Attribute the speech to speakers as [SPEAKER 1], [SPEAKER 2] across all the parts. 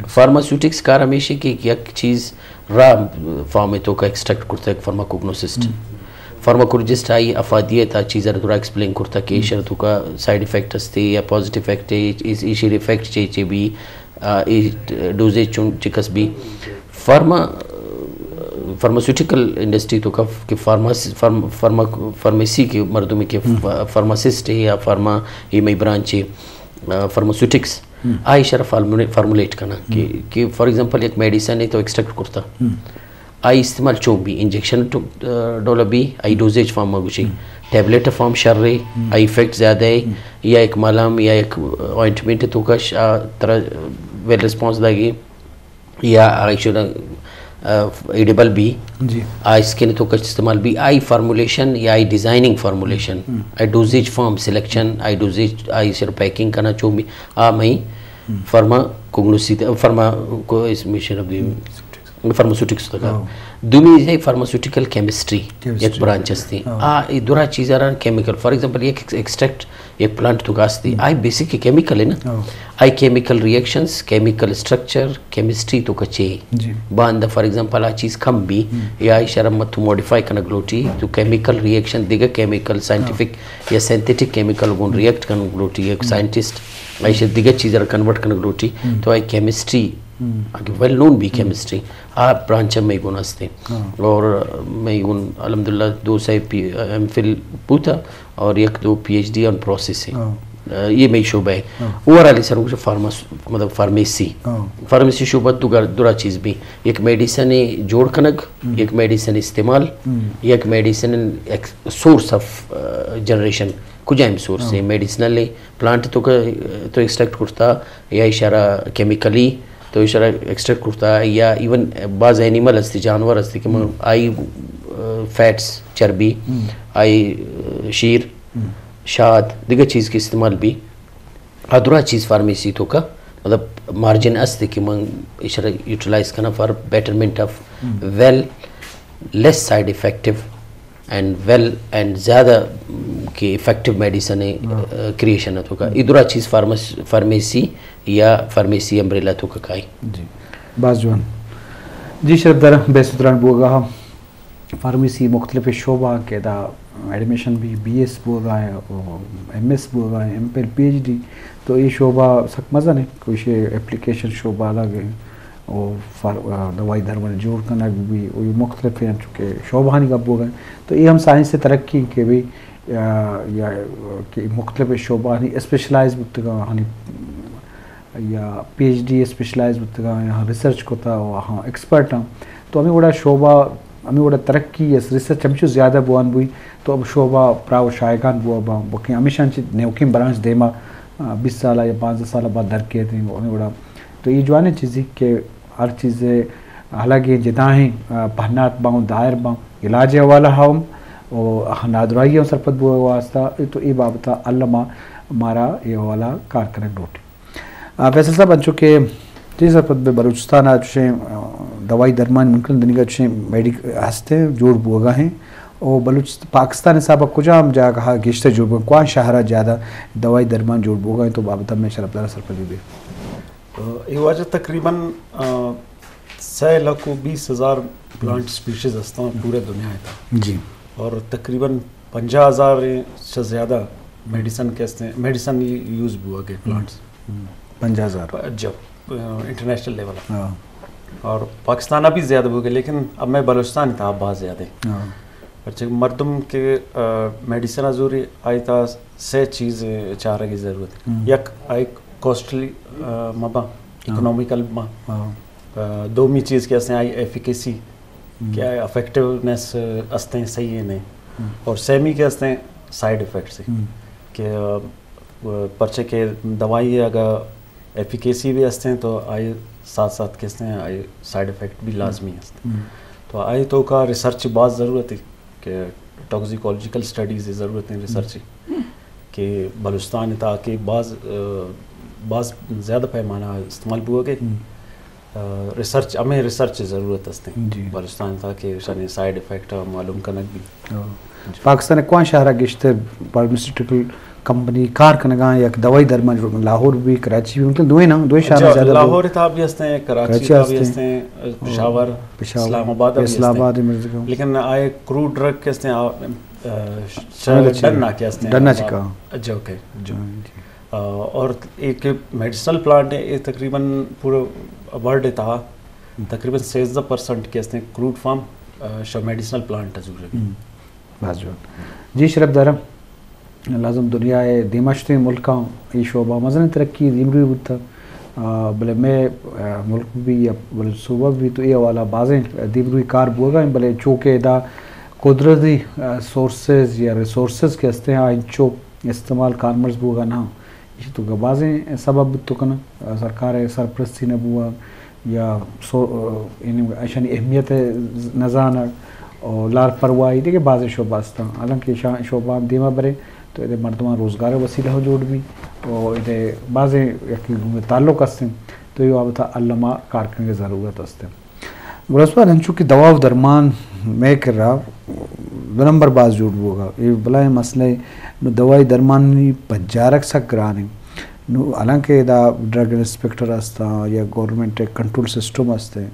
[SPEAKER 1] فارماسیوٹکس کار ہمیشہ کی یک چیز را فارم تو کا ایکسٹریکٹ کرتا ہے فارماکوگنوسسٹ فارماکولوجسٹ آئی افادیت آ چیز تھوڑا ایکسپلین کرتا کہ ایشر تو کا سائڈ افیکٹ ہستے یا پازیٹیو افیکٹ ایشر افیکٹ چے بھی ڈوزیج چون چکس بھی فارماسیوٹیکل انڈسٹری تو کا کہ فارمیسی کے مردوں میں کہ فارماسسٹ ہے یا فارما ایم آئی برانچ ہے فارماسیوٹکس آئی شرح فارمولیٹ کرنا کہ فار ایگزامپل ایک میڈیسن ہے تو ایکسٹریکٹ کرتا آئی استعمال چون بھی انجیکشن ڈولا بھی آئی ڈوزیج فارم مگوچی ٹیبلیٹ فارم شر رہے آئی افیکٹ زیادہ ہے یا ایک ملام یا ایک آئنٹمنٹ تو کا طرح ویل رسپانس لگی یا آئی شوڈ ایڈیبل بھی آئی اسکن تو کا استعمال بھی آئی فارمولیشن یا آئی ڈیزائننگ فارمولیشن آئی ڈوزیج فارم سلیکشن آئی ڈوزیج آئی سر پیکنگ کرنا چون بھی میں فارما کو اس مشن آف دی فارماسیوٹکس تک دومی ہے فارماسیوٹیکل کیمسٹری ایک برانچ ہستی دورا چیز آ رہا کیمیکل فار ایگزامپل ایک ایکسٹریکٹ ایک پلانٹ تو کاستی آئی بیسک کیمیکل ہے نا آئی chemical reactions chemical structure chemistry تو کچے باندھ فار ایگزامپل آ چیز کم بھی یا آئی شرمت تو موڈیفائی کرنا گلوٹی تو کیمیکل ریئیکشن دیگر کیمیکل سائنٹیفک یا سینتھیٹک کیمیکل گون ریئیکٹ کرنا گلوٹی ایک سائنٹسٹ آئی شاید دیگر چیز کنورٹ کرنا گلوٹی تو آئی کیمسٹری ویل نون بھی کیمسٹری آپ برانچ میں گن ہستے اور میں گن الحمدللہ 2 سال ایم فل پوتا اور ایک 2 PhD آن پروسیس ہے یہ میں شعبہ ہے اوور آل سر مجھے مطلب فارمیسی شعبہ دورا چیز بھی ایک میڈیسن جوڑ کنگ ایک میڈیسن استعمال ایک میڈیسن سورس آف جنریشن کچھ اہم سورس ہے میڈیسنل پلانٹ تو ایکسٹریکٹ کرتا یا اشارہ کیمیکلی تو اشارہ ایکسٹریکٹ کرتا یا ایون بعض اینیمل ہستی جانور ہستی کہ آئی فیٹس چربی آئی شیر شاد دیگر چیز کے استعمال بھی ادھورا چیز فارمیسی تو کا مطلب مارجن ہستی کہ اشارہ یوٹیلائز کرنا for betterment of well less side effective and well and زیادہ کہ افیکٹو میڈیسن کریشن تو کا ادھورا چیز فارمیسی یا فارمیسی امبریلا تو کا کائی
[SPEAKER 2] جی باز جوان جی شرف در بیستران بوگا فارمیسی مختلف شعبہ کے دا ایڈمیشن بھی BS بوگا ہے MS بوگا ہے MPhil PhD تو یہ شعبہ سخت مزہ نہیں کوئی اپلیکیشن شعبہ الگ ہے اور دوائی درمان جوڑ کرنا بھی وہی مختلف ہیں چونکہ شعبہ نہیں کب ہو گئے تو یہ ہم سائنس سے ترقی کے بھی یا کہ مختلف شعبہ اسپیشلائز بتگا یا PhD اسپیشلائز بتگا یہاں ریسرچ کو تھا وہاں ایکسپرٹ ہوں تو ہمیں بڑا شعبہ ہمیں بڑا ترقی یا ریسرچ ہمیشہ زیادہ بوان بوئی تو اب شعبہ پراو شائقان بوا با بکی ہمیشہ نیوکیم برانچ دیما 20 سالہ یا 15 سالہ بعد درکے تھے ہمیں بڑا تو یہ جوانے چیزی کہ ہر چیز حالانکہ جدائیں پہنات باؤں دائر باؤں علاج حوالہ ہم اور نادرائی سرپت بو واسطہ تو یہ بابتا علامہ ہمارا یہ حوالہ کار کرک ڈوٹی فیصل صاحب ان چونکہ جی سرپت بے بلوچستان آج دوائی درمان ممکن دنیا کا میڈیک ہستے جوڑ بوگا ہیں اور پاکستان صاحب کجا ہم جا کہا گشتہ جوڑ بوگا کون شہرہ زیادہ دوائی درمان جوڑ بوگا ہیں تو بابتا میں شرف دارہ سرپت بھی
[SPEAKER 3] یہ واجہ تقریباً 6,20,000 پلانٹ سپیشیز ہستا ہوں پورے دنیا ہے
[SPEAKER 2] جی اور
[SPEAKER 3] تقریباً 50,000 سے زیادہ میڈیسن کہتے ہیں میڈیسن یوز ہوا گئے پلانٹس
[SPEAKER 2] 50,000
[SPEAKER 3] جب انٹرنیشنل لیول اور پاکستان ابھی زیادہ ہو گئے لیکن اب میں بلوچستان تھا بہت زیادہ اچھا مردم کے میڈیسن ضروری آئی تھا 6 چیز چارہ کی ضرورت ہے یک آئی کوسٹلی مبا اکنومیکل ماں دومی چیز کیسے آئی ایفیکیسی کیا افیکٹونیس ہستے ہیں صحیح ہے نہیں اور سیمی کے ہستے ہیں سائڈ افیکٹس کہ پرچے کے دوائی اگر ایفیکیسی بھی ہستے ہیں تو آئی ساتھ ساتھ کہتے ہیں آئی سائڈ افیکٹ بھی لازمی ہستے ہیں تو آئی تو کا ریسرچ بعض ضرورت ہے کہ ٹاکسیکولوجیکل سٹڈیز ضرورت ہیں ریسرچ کہ بلوچستان تاکہ بعض زیادہ پیمانہ استعمال بھی ہو گئے ریسرچ ہمیں ریسرچ ضرورت ہستے ہیں بلوچستان تاکہ سائڈ افیکٹ معلوم کرنا بھی
[SPEAKER 2] پاکستان کون شہرہ گشتر فارماسیوٹیکل کمپنی کار کنگاں یا دوائی درمان جو لاہور بھی کراچی بھی مطلب دو شہر زیادہ
[SPEAKER 3] لاہور تھا بھی ہستے ہیں, کراچی تھا بھی ہستے ہیں, پشاور, اسلام آباد بھی ہستے ہیں, لیکن آئے کرو ڈرگ کے ہستے ہیں ڈرنا کے ہستے ہیں
[SPEAKER 2] ڈرنا چکا
[SPEAKER 3] جو اوکے جو. اور ایک میڈیسنل پلانٹ ہے یہ تقریباً پورے ورلڈ تھا تقریباً 16% کے ہستے ہیں کروڈ فارم شو میڈیسنل پلانٹ ضرور
[SPEAKER 2] بس جو جی شرف دارم لازم دنیا دیمشتے ملکاں یہ شعبہ مزن ترقی دیمری ہوتا بلے میں ملک بھی یا بلے صوبہ بھی تو یہ والا بازیں دیمروی کار بوگا بلے چونکہ دا قدرتی سورسز یا ریسورسز کے ہستے ہیں انچو استعمال کارمرز بوگا نہ یہ تو بازیں سبب تو کنا سرکار سرپرستی نہ بوا یا اشانی اہمیت نزانہ اور لار پرواہی دیکھے بعض شعبہ ہستا حالانکہ شعبہ دیما برے تو یہ مردمان روزگار وسیلہ ہو جوڑ بھی اور یہ بعض تعلق ہستے تو یہ آبتا علامہ کارکن کی ضرورت ہستے برسوار ہنچو کی دواء و درمان میں کر رہا دو نمبر باز جوڑ ہوگا یہ بلائے مسئلہ دوائی درمان پجارک سک گرانے حالانکہ دا ڈرگ انسپیکٹر ہستا یا گورنمنٹ کنٹرول سسٹم ہستے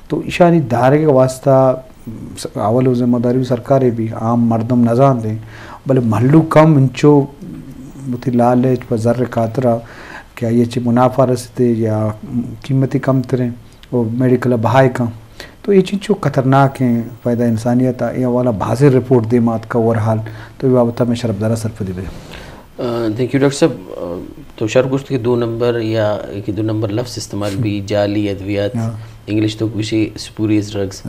[SPEAKER 2] تو اشانی دھارے کے واسطہ اول ذمہ داری سرکاریں بھی عام مردم نظام دیں بلے محلو کم انچو بتی لالچ پر ذر خاطرہ کیا یہ چی منافع رستے یا قیمتی کم تریں اور میڈیکل بہائی کم تو یہ چیز جو خطرناک ہیں فائدہ انسانیت یہ والا بھازر رپورٹ دے مات کا ورحال تو یہ بابتہ میں شرف دارہ سرف دی بے.
[SPEAKER 1] تھینک یو ڈاکٹر صاحب. تو شرگوشت کے 2 نمبر یا کہ 2 نمبر لفظ استعمال بھی جعلی ادویات انگلش تو کچھ سپوریس ڈرگز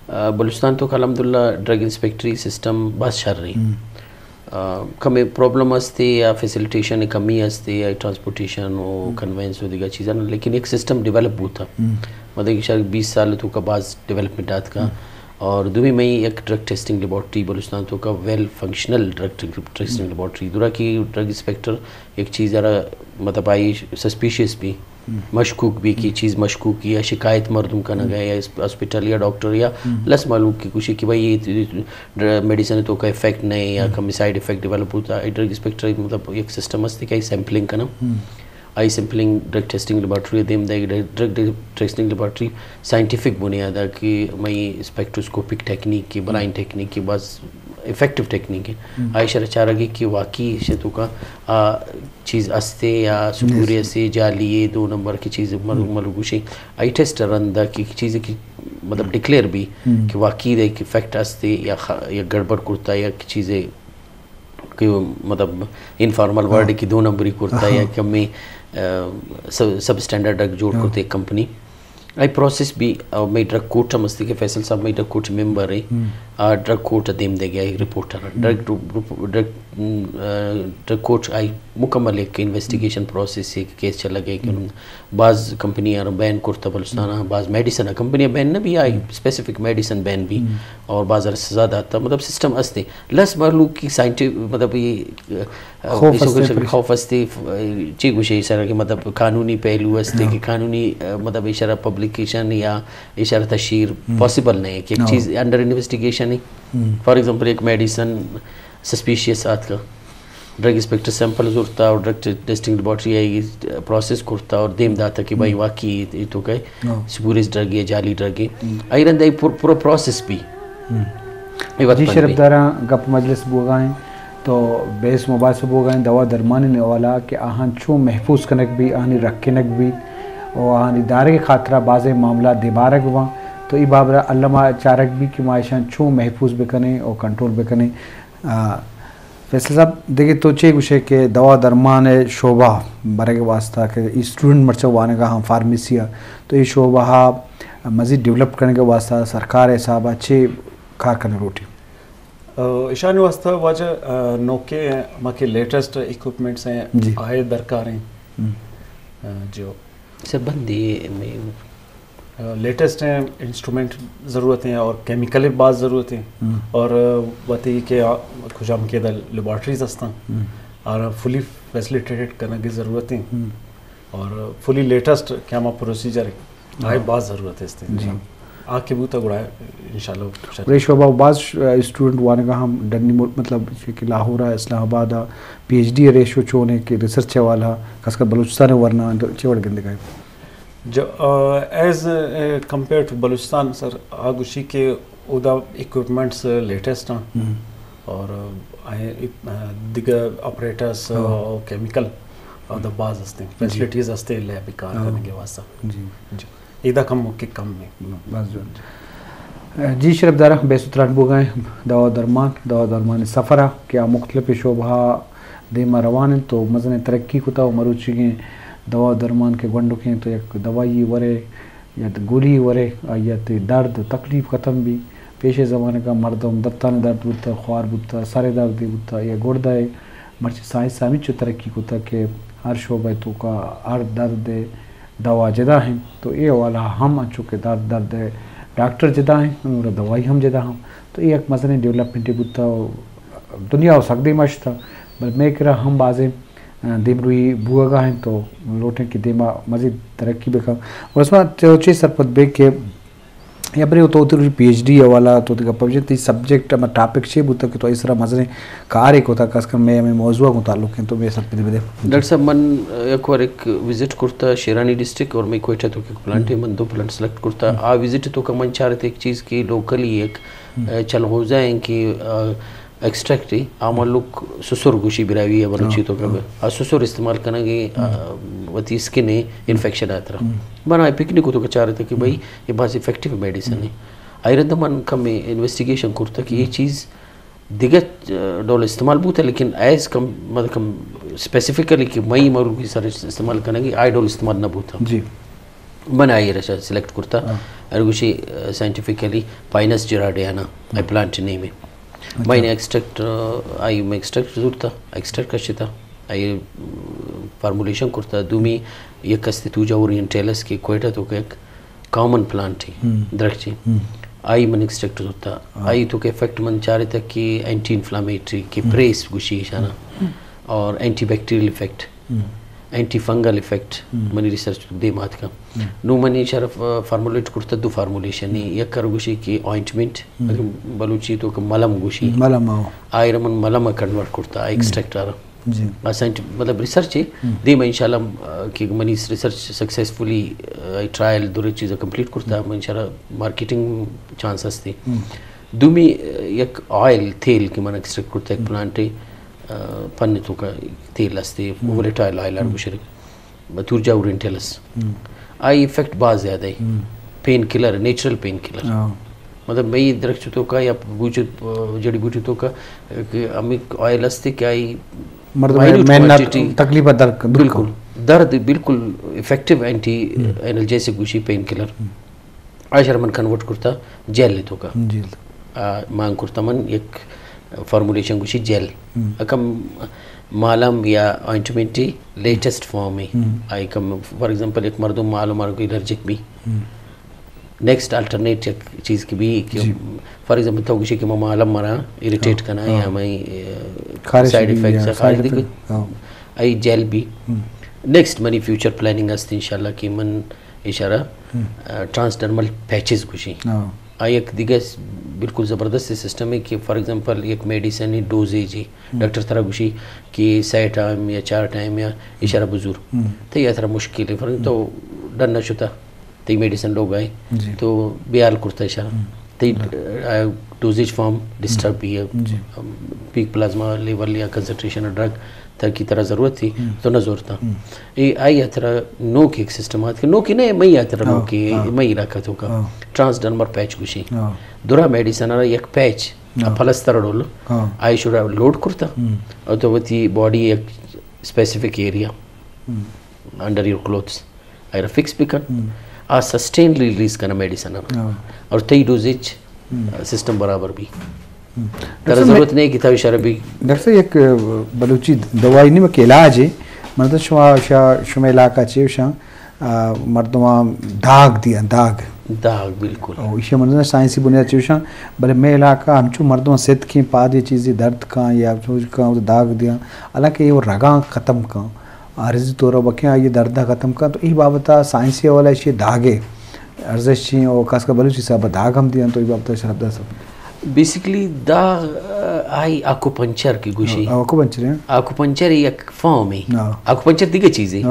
[SPEAKER 1] بلوچستان تو الحمدللہ ڈرگ انسپیکٹری سسٹم بس شر رہی کمی پرابلم ہستے یا فیسیلیٹیشن کمی ہستے یا ٹرانسپورٹیشن و کنوینس و دیگر چیزیں لیکن ایک سسٹم ڈیولپ ہوتا مطلب کہ شاید 20 سال تو کا بعض ڈیولپمنٹ کا اور دوی میں ایک ڈرگ ٹیسٹنگ لیبارٹری بلوچستان تو کا well functional drug testing laboratory دورا کی ڈرگ انسپیکٹر ایک چیز ذرا مطلب آئی سسپیشیس بھی مشکوک بھی کی چیز مشکوک یا شکایت مردم کا نہ گئے یا ہاسپٹل یا ڈاکٹر یا لس معلوم کی کچھ کہ بھائی یہ میڈیسن تو کا افیکٹ نہیں یا کمی سائڈ افیکٹ ڈیولپ ہوتا ہے ڈرگ انسپیکٹر مطلب ایک سسٹم ہستے کہ سیمپلنگ کا نا آئی سیمپلنگ ڈرگ ٹیسٹنگ لیبارٹری دیم دے ڈرگ ٹیسٹنگ لیبارٹری سائنٹیفک بنیاد ہے کہ میں اسپیکٹروسکوپک ٹیکنیک کی برائن ٹیکنیک کی بعض افیکٹو ٹیکنیک ہے آئی شرح چارہ گی کہ واقعی شتو کا چیز استے یا سپوری استے جالیے 2 نمبر کی چیز ملگوشی آئی ٹیسٹ رندہ کی چیزیں کی مطلب ڈکلیئر بھی کہ واقعی دے کہ افیکٹ استے یا گڑبڑ کرتا یا چیزیں کہ مطلب انفارمل ورڈ کی 2 نمبری کرتا یا کمی سب اسٹینڈرڈ ڈرگ جوڑ کرتے ایک کمپنی آئی پروسیس بھی میں ڈرگ کوٹ ہمستے کہ فیصل صاحب میں ڈرگ کوٹ ممبر ہے ڈرگ کوٹ دیم دے گیا ایک رپورٹر ڈرگ کوٹ آئی مکمل ایک انویسٹیگیشن پروسیس ایک کیس چلا گیا کہ بعض کمپنیاں بین کرتا بلوچستان بعض میڈیسن کمپنیاں بین نہ بھی آئی اسپیسیفک میڈیسن بین بھی اور بعض عرصہ زیادہ آتا مطلب سسٹم استے لس معلوم کی سائنٹیفک مطلب یہ خوف استے چی کچھ اشارہ کہ مطلب قانونی پہلو استے کہ قانونی مطلب اشارہ پبلیکیشن یا اشارہ تشہیر پاسبل نہیں ہے کہ ایک چیز انڈر انویسٹیگیشن ہے فار ایگزامپل ایک میڈیسن سسپیشیس آت کا ڈرگ انسپیکٹر سیمپل ضرورتا اور drug testing laboratory I process کرتا اور دیم داتا کہ بھائی واقعی تو کہ سپوریس ڈرگ ہے جعلی ڈرگ ہے آئی رندہ پورا پروسیس بھی
[SPEAKER 2] جی شرف دارہ گپ مجلس بوگائیں تو بیس موبائل سے بوگائیں دوا درمان نے والا کہ آہاں چوں محفوظ کنک بھی آہانی رکھنک بھی اور آہانی ادارے کے خاطرہ بعض معاملات دیبارک ہوا تو ای بابرہ علامہ چارک بھی کہ معاشاں چوں محفوظ بکنے اور کنٹرول بکنے فیصل صاحب دیکھیں تو چے گوشے کہ دوا درمان شعبہ برے کے واسطہ کہ اسٹوڈنٹ مرچہ وانے کا ہم فارمیسیا تو یہ شعبہ مزید ڈیولپ کرنے کے واسطہ سرکار صاحب اچھے کار کرنے روٹی
[SPEAKER 3] ایشانی واسطہ واجہ نوکے ماں کے لیٹسٹ ایکوپمنٹس ہیں آئے درکار ہیں جو
[SPEAKER 1] سب بندی میں
[SPEAKER 3] لیٹسٹ ہیں انسٹرومنٹ ضرورت ہیں اور کیمیکل بعض ضرورت ہیں اور بتی کہ کچھ ہم کے لیبارٹریز ہستاں اور فلی فیسلیٹیٹڈ کرنے کی ضرورت ہیں اور فلی لیٹسٹ کیا پروسیجر ہے آئے بعض ضرورت ہے اس آ کے بوتا گڑا انشاءاللہ
[SPEAKER 2] بڑے شعبہ بعض اسٹوڈنٹ وانے کا ہم ڈنی مطلب کہ لاہور اسلام آباد پی ایچ ڈی ریشو چونے کہ ریسرچ والا خاص کر بلوچستان ورنہ چوڑ گندے کا
[SPEAKER 3] جو ایز کمپیئر ٹو بلوچستان سر آگوشی کے ادا اکوپمنٹس لیٹسٹ ہیں اور دیگر آپریٹرس کیمیکل اور بعض ہستے فیسلٹیز ہستے لیب کار کرنے کے واسطہ
[SPEAKER 2] جی
[SPEAKER 3] ایدہ کم کے کم میں
[SPEAKER 2] جی شرف دارہ بے ستران بو گئے دواء درمان سفرہ کیا مختلف شعبہ دیما روان ہیں تو مزن ترقی کو تا مروچی گئے دواء درمان کے گنڈو کے تو یک دوائی ورے یا گولی ورے یا درد تکلیف ختم بھی پیش زمانے کا مردم دتان درد بودتا خوار بودتا سارے درد بودتا یا گردہ ہے مرچی سائنس سامی چو ترقی کو تا کہ ہر شعبہ تو کا ہر درد دوا جدا ہیں تو یہ والا ہم چونکہ درد ڈاکٹر جدا ہیں اور دوائی ہم جدا ہم تو یہ ایک مزن ڈیولپمنٹ بودتا دنیا ہو سکتی مش تھا بل میں کہہ رہا ہم بازیں دیم روئی بوگا گاہیں تو لوٹیں کہ دیما مزید ترقی بکا اور اس میں چوچے سرپت بے کہ یا بری تو ہوتی پی ایچ ڈی والا تو دیکھا پبجیکٹ سبجیکٹ میں ٹاپک چھ بوتا کہ تو اس طرح مزنے کار ایک ہوتا خاص کر میں موضوع کو تعلق ہیں تو میں سب پہ دے
[SPEAKER 1] ڈاکٹر صاحب من ایک اور ایک وزٹ کرتا شیرانی ڈسٹرکٹ اور میں کوئٹہ تو ایک پلانٹ ہے من 2 پلانٹ سلیکٹ کرتا آ وزٹ تو کا من چاہ رہے تھے ایک چیز کی لوکلی ایک چل ہو جائیں کہ ایکسٹریکٹ ہی عام لوگ سسر گوشی براوی ہے بلوچی تو کب سسر استعمال کرنا گے وتی اسکن ہے انفیکشن آتا رہا بنا پکنک کو تو چاہ رہے تھے کہ بھائی یہ بہت افیکٹیو میڈیسن ہے آئرد من کم انویسٹیگیشن کرتا کہ یہ چیز دیگر ڈول استعمال بوتا لیکن ایز کم مطلب کم اسپیسیفکلی کہ مئی مرو کی سر استعمال کرنا گے آئی ڈول استعمال نہ بوتا
[SPEAKER 2] جی
[SPEAKER 1] بنا آئی رہا سلیکٹ کرتا اور گوشی سائنٹیفکلی پائنس جراڈیانا آئی پلانٹ نہیں میں میں نے ایکسٹریکٹ آئی میں ایکسٹریکٹ ضرور تھا ایکسٹریکٹ کشی تھا آئی فارمولیشن کرتا دومی یک کستی توجہ اورینٹیلس کی کوئٹہ تو کہ ایک کامن پلانٹ ہی درخت ہی آئی من ایکسٹریکٹ ضرور تھا آئی تو کہ افیکٹ من چاہ رہے تھا کہ اینٹی انفلامیٹری کی پریس گوشی شانہ اور antibacterial effect antifungal effect منی ریسرچ دے مات کا نو منی شرف فارمولیٹ کرتا 2 فارمولیشن ہی یک کر گوشی کی آئنٹمنٹ بلوچی تو کہ ملم گوشی
[SPEAKER 2] ملم
[SPEAKER 1] آئی رمن ملم کنورٹ کرتا آئی ایکسٹریکٹ آ رہا
[SPEAKER 2] جی
[SPEAKER 1] مطلب ریسرچ ہے دے میں انشاءاللہ کہ منی ریسرچ سکسیسفلی ٹرائل دورے چیزیں کمپلیٹ کرتا ہے انشاءاللہ مارکیٹنگ چانسز تھی دومی یک آئل تیل کی من ایکسٹریکٹ کرتا ایک پلانٹ ہے پن تو کا تیل ہستے ولیٹائل آئل آربوشرک تورجا اورینٹیلس آئی افیکٹ بہت زیادہ ہے painkiller natural painkiller مطلب میں درختوں کا یا جڑی بوٹیوں کا امیک آئل ہستے کہ آئی
[SPEAKER 2] تکلیف درد
[SPEAKER 1] بالکل درد بالکل effective anti analgesic گوشی pain colour آئی شرمن کنورٹ کرتا جیل لیتوں کا مانگ کرتا من ایک فارمولیشن گوشی جیل کم مالم یا آئنٹمنٹی لیٹسٹ فارم ہے آئی کم فار ایگزامپل ایک مردم معلوم کو الرجک بھی نیکسٹ الٹرنیٹ ایک چیز کی بھی کہ فار ایگزامپل تو گوشی کہ میں معلوم مرا اریٹیٹ کرنا ہے یا میں سائڈ افیکٹس خارج دی آئی جیل بھی نیکسٹ منی فیوچر پلاننگ ہستی انشاءاللہ کہ من اشارہ ٹرانسڈرمل پیچز گوشی آئی ایک دیگر بالکل زبردست سسٹم ہے کہ فار ایگزامپل ایک میڈیسن ہے ڈوزیج ہے ڈاکٹر طرح گوشی کہ 6 ٹائم یا 4 ٹائم یا اشارہ بزرگ تو یہ طرح مشکل ہے فار تو ڈر نہ چھتا تو میڈیسن لوگ آئے تو بیال کرتا اشارہ تو ڈوزیج فارم ڈسٹرب بھی ہے پیک پلازما لیول یا کنسنٹریشن ڈرگ تر کی طرح ضرورت تھی تو نہ ضرورت تھا یہ آئی طرح نو کی ایک سسٹمات نو کی نہیں میں طرح نو کی میں علاقہ تو کا ٹرانسڈرمر پیچ گوشی دورا میڈیسن آرہا یک پیچ پلستر ڈول آئی شوڑا لوڈ کرتا اور تو وہ تی باڈی ایک specific area under your clothes آئی رہا فکس بھی کر آ سسٹینلی ریلیز کرنا میڈیسن آرہا اور تی ڈوزیج سسٹم برابر بھی تر ضرورت نہیں کہ تھا اشارہ بھی
[SPEAKER 2] ڈاکٹر صاحب ایک بلوچی دوائی نہیں کہ علاج ہے مردم شما علاقہ چیوشاں مردماں داغ دیا داغ
[SPEAKER 1] بالکل
[SPEAKER 2] اسے مردم سائنسی بنیاد چیوشاں بلے میں علاقہ ہم چو مردماں صحت کی پا دی چیزی درد کان یا کان داغ دیا حالانکہ یہ رگاں ختم کان عارضی طور بکیاں یہ دردہ ختم کان تو ای بابتا سائنسی والا اسے داغے ارزش چی اور خاص کر بلوچی صاحب داغ ہم دیاں تو یہ بابتء شراب دا صاحب
[SPEAKER 1] بیسیکلی داغ آئی آکوپنچر کی گوشی
[SPEAKER 2] آکوپنچر ہے
[SPEAKER 1] آکوپنچر ایک فارم ہے آکوپنچر دیگر چیز ہے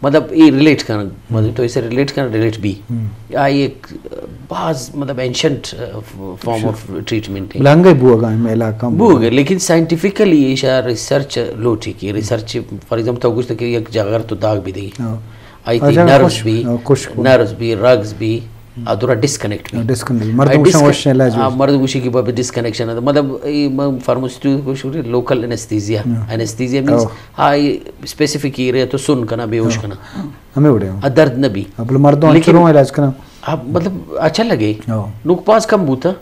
[SPEAKER 1] مطلب یہ ریلیٹ کرنا مطلب تو اسے ریلیٹ کرنا ریلیٹ بھی آئی ایک بعض مطلب اینشنٹ فارم آف ٹریٹمنٹ ہے
[SPEAKER 2] لانگے بوگا میں علاقہ
[SPEAKER 1] بوگا لیکن سائنٹیفکلی یہ ریسرچ لو ٹھیک ہے ریسرچ فار ایگزامپل تو کچھ کہ ایک جگہ تو داغ بھی دی آئی تھی نروز بھی رگز بھی ادھورا ڈسکنیکٹ بھی مرد گوشی کی باب ڈسکنیکشن مطلب pharmaceutical local anaesthesia anaesthesia means high specific area تو سن کنا بے ہوش کنا
[SPEAKER 2] ہمیں اڑے
[SPEAKER 1] درد نہ بھی
[SPEAKER 2] مردوں علاج کرنا
[SPEAKER 1] مطلب اچھا لگے نوک پاس کم بوتا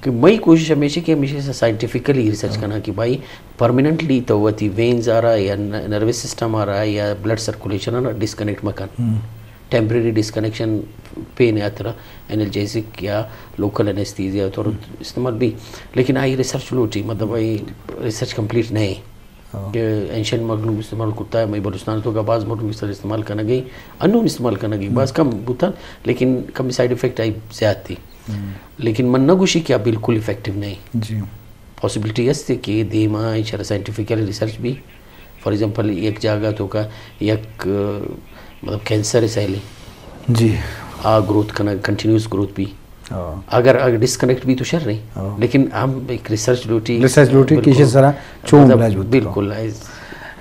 [SPEAKER 1] کہ میں کوشش ہمیشہ کہ ہمیشہ سائنٹیفکلی ریسرچ کرنا کہ بھائی پرماننٹلی تو وہ وینز آ رہا ہے یا نروس سسٹم آ رہا ہے یا بلڈ سرکولیشن آ رہا ہے ڈسکنیکٹ مکان ٹیمپریری ڈسکنیکشن پین ہے طرح انرجیسک یا لوکل انیستھیزیا تو استعمال بھی لیکن آئی ریسرچ لوٹی مطلب آئی ریسرچ کمپلیٹ نہیں کہ اینشنٹ مغلوب استعمال کرتا ہے میں بلوچستان تو کا بعض مغلوب اس طرح استعمال کرنا گئی انون استعمال کرنا گئی بعض کم بوتا لیکن کم سائڈ افیکٹ آئی زیادہ تھی لیکن من نہ گوشی کیا بالکل افیکٹو نہیں جی پاسبلٹی اس تھی کہ دیما اشارہ سائنٹیفکلی ریسرچ بھی فار ایگزامپل ایک جگہ تو کا ایک مطلب کینسر ہے سیلی جی گروتھ کرنا کنٹینیوس گروتھ بھی اگر ڈسکنیکٹ بھی تو شر نہیں لیکن ہم ایک ریسرچ لوٹی
[SPEAKER 2] کسی طرح چون
[SPEAKER 1] بالکل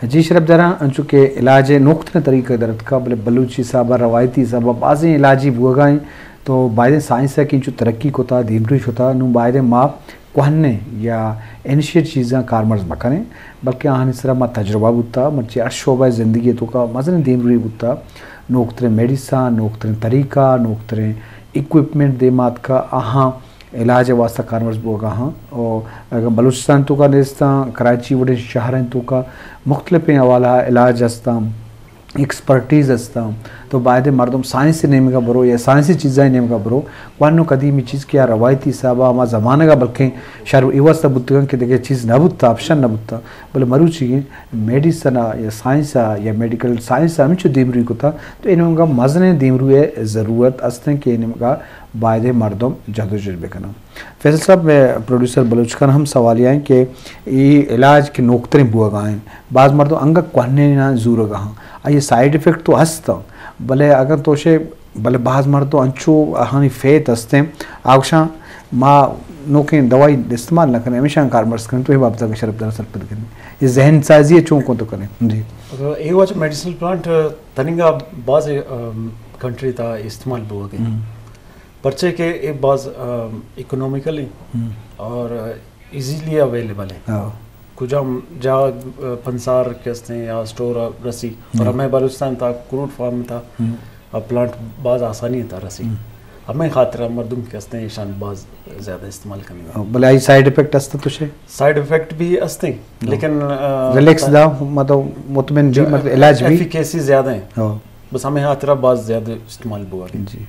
[SPEAKER 2] جی شرف ذرا چونکہ علاج نقطہ طریقہ درد کا بلے بلوچی صاحبہ روایتی صاحبہ بعضیں علاجی بوگائیں تو باعث سائنس ہے کہ جو ترقی کو تھا دیمریش ہوتا نو باعث ماں کوہنے یا انیشیٹ چیزاں کارمرز مکھنے بلکہ آہن اس طرح ماں تجربہ بوتا مرچی شعبہ زندگی تو کا مزن دیمری بوتا نوکتر میڈیسن نوکتر طریقہ نوکتر اکوپمنٹ دے مات کا آہاں علاج واسطہ کارمرز بوگا ہاں اور بلوچستان تو کا نیستان کراچی وڈے شہریں تو کا مختلف حوالہ علاج ہستا ایکسپرٹیز ہستا تو باعث مردم سائنسی نیم کا برو یا سائنسی چیزیں نیم کا برو وانو قدیمی چیز کیا روایتی صاحبہ ہما زمانہ کا بلکہ شہر ایوستا بتگن کہ دیکھے چیز نہ بتا آپشن نہ بتا بلے مروچی میڈیسن یا سائنسا یا میڈیکل سائنس ہمیں چو دیمروی کو تھا تو انہوں کا مزن دیمروی ضرورت استیں کہ انہوں کا باعث مردم جہد و جذبے کرنا فیصل صاحب میں پروڈیوسر بلوچکان ہم سوالیہ ہیں کہ یہ علاج کے نوکتریں بوگائیں بعض مردم انگا کوہنے نہ زور گاہاں یہ سائیڈ ایفیکٹ تو ہستا بلے اگر توشے بلے بعض مردوں انچو ہانی فیت ہستے آگشاں ماں نوکیں دوائی استعمال نہ کریں ہمیشہ کارمرز کریں تو یہ بابتہ کا شرف دراصل پد کریں یہ ذہن سازی چون کو تو کریں جی
[SPEAKER 3] یہ وجہ میڈیسنل پلانٹ تنگا بعض کنٹری تا استعمال بھی ہو گئی پرچے کہ یہ بعض اکنومیکلی اور ایزیلی اویلیبل ہے کچھ ہم جا پنسار کہتے ہیں یا سٹور رسی اور ہمیں بلوچستان تھا کروٹ فارم تھا پلانٹ بعض آسانی تھا رسی ہمیں خاطر مردم کہتے ہیں شان بعض زیادہ استعمال کرنے
[SPEAKER 2] بلے آئی سائیڈ ایفیکٹ ہستا تو شے
[SPEAKER 3] سائیڈ ایفیکٹ بھی ہستے لیکن
[SPEAKER 2] ریلیکس دا مطلب مطمئن بھی مطلب علاج بھی
[SPEAKER 3] ایفیکیسی زیادہ ہیں بس ہمیں خاطر بعض زیادہ استعمال ہوا
[SPEAKER 2] جی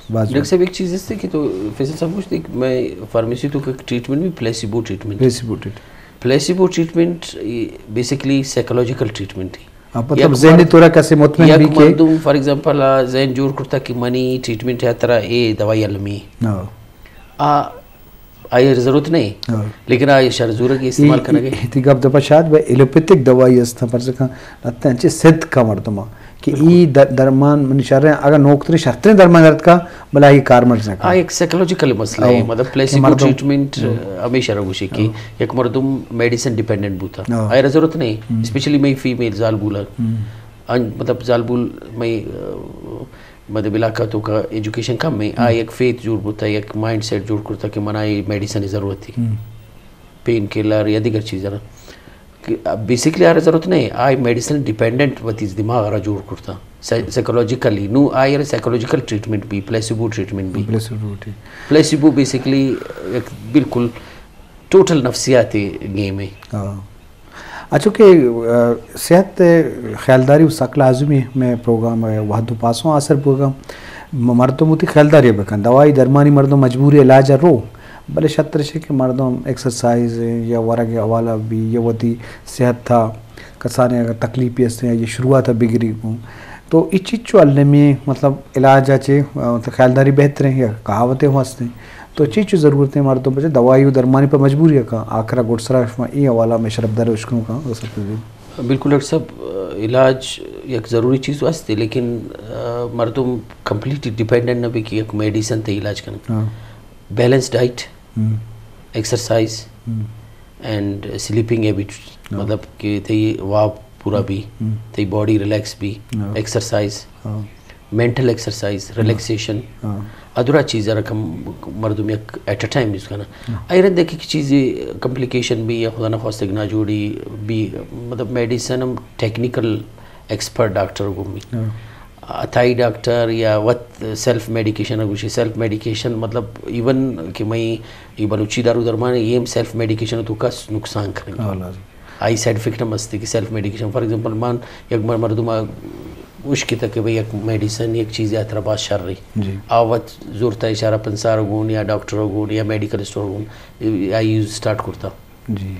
[SPEAKER 1] ڈاکٹر صاحب ایک چیز اس کہ تو فیصل صاحب پوچھتے میں فارمیسی تو ٹریٹمنٹ بھی placebo treatment basically psychological treatment ہے
[SPEAKER 2] مطلب ذہنی طور کیسے مطمئن بھی کہ
[SPEAKER 1] مردم فار ایگزامپل ذہن جوڑ کرتا کہ منی ٹریٹمنٹ ہے طرح اے دوائی علمی آئی ضرورت نہیں لیکن آئی شر ضرورت کی استعمال کرنا گئے
[SPEAKER 2] احتیقاب دفعہ شاید وہ ایلوپیتک دوائی استا پر سکا لگتا ہے انچے صد کا مردمہ کہ ای درمان من شر رہے ہیں اگر نوکتری شرطیں درمان درد کا بلا ہی کارمرز نکا
[SPEAKER 1] ایک سائیکولوجیکل مسئلہ ہے مطلب پلیسیبو ٹریٹمنٹ ہمیشہ رہوشی کی ایک مردم میڈیسن ڈیپینڈنٹ بوتا آئی ضرورت نہیں اسپیشلی میں فیمیل زالبولا مطلب زالبول میں مطلب علاقہ تو کا ایجوکیشن کم میں آئی ایک فیت جوڑ بوتا ہے ایک مائنڈ سیٹ جوڑ کرتا کہ من آئی میڈیسن ضرورت تھی پین کلر یا دیگر چیزیں بیسکلی آرہ ضرورت نہیں آئی میڈیسن ڈیپینڈنٹ وتیز دماغ آرہ جوڑ کرتا سائیکولوجیکلی نو آئی سائیکولوجیکل ٹریٹمنٹ بھی پلیسیبو ٹریٹمنٹ بھی پلیسیبو بیسکلی ایک بالکل ٹوٹل نفسیاتی گیم ہے
[SPEAKER 2] اچھا کہ صحت خیالداری و سقل عظمی میں پروگرام وحد و پاسوں اثر پروگرام مردوں ہوتی خیالداری بکن دوائی درمانی مردوں مجبوری علاج رو بلے شطر سے کہ مردوں ایکسرسائز یا ورگ حوالہ بھی یہ وتی صحت تھا کسانے اگر تکلیفی ہستے ہیں یہ شروعات بگری کو تو یہ چیز چو علمی مطلب علاج اچے مطلب خیالداری بہتر ہیں یا کہاوتیں واسطے تو چیز چو ضرورتیں مردوں بچے دوائی و درمانی پر مجبوری ہے کا آخرا گوٹ سرا یہ حوالہ میں شربدر اشکوں کا
[SPEAKER 1] بالکل ڈاکٹر صاحب علاج ایک ضروری چیز واسطے لیکن مردم کمپلیٹلی ڈیپینڈنٹ نہ بھی کہ ایک میڈیسن تے علاج کرنا balance diet exercise and sleeping habit مطلب کہ تے واہ پورا بھی تے باڈی ریلیکس بھی ایکسرسائز مینٹل ایکسرسائز ریلیکسیشن ادھورا چیز رقم مردم ایک ایٹ اے ٹائم یوز کرنا ایرن دیکھیں کہ چیزیں کمپلیکیشن بھی یا خدا نخواستہ نہ جوڑی بھی مطلب میڈیسن ہم ٹیکنیکل ایکسپرٹ ڈاکٹر کو بھی اتھائی ڈاکٹر یا وت سیلف میڈیکیشن اگر سیلف میڈیکیشن مطلب ایون کہ میں یہ بلوچی دارو درمان یہ سیلف میڈیکیشن تو کا نقصان کریں گے آئی سائڈ افیکٹ مستی کہ سیلف میڈیکیشن فار ایگزامپل مان یک مردم مشکل تھا کہ بھئی ایک میڈیسن ایک چیز اترا بات شر رہی آوت زورتا اشارہ پنسار گون یا ڈاکٹر گون یا میڈیکل اسٹور گون آئی یوز سٹارٹ کرتا
[SPEAKER 2] جی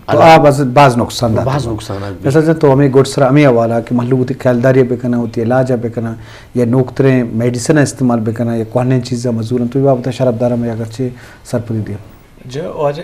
[SPEAKER 2] تو بعض نقصانات مثلا تو ہمیں گوٹ سرا ہمیں حوالہ کہ محلو ہوتی خیالداری پہ کرنا ہوتی علاج پہ کرنا یا نوکتریں میڈیسن استعمال پہ کرنا یا کونے چیزیں مزور ہیں تو یہ بات شراب دارہ میں اگرچہ سر پری دیا
[SPEAKER 3] جو آج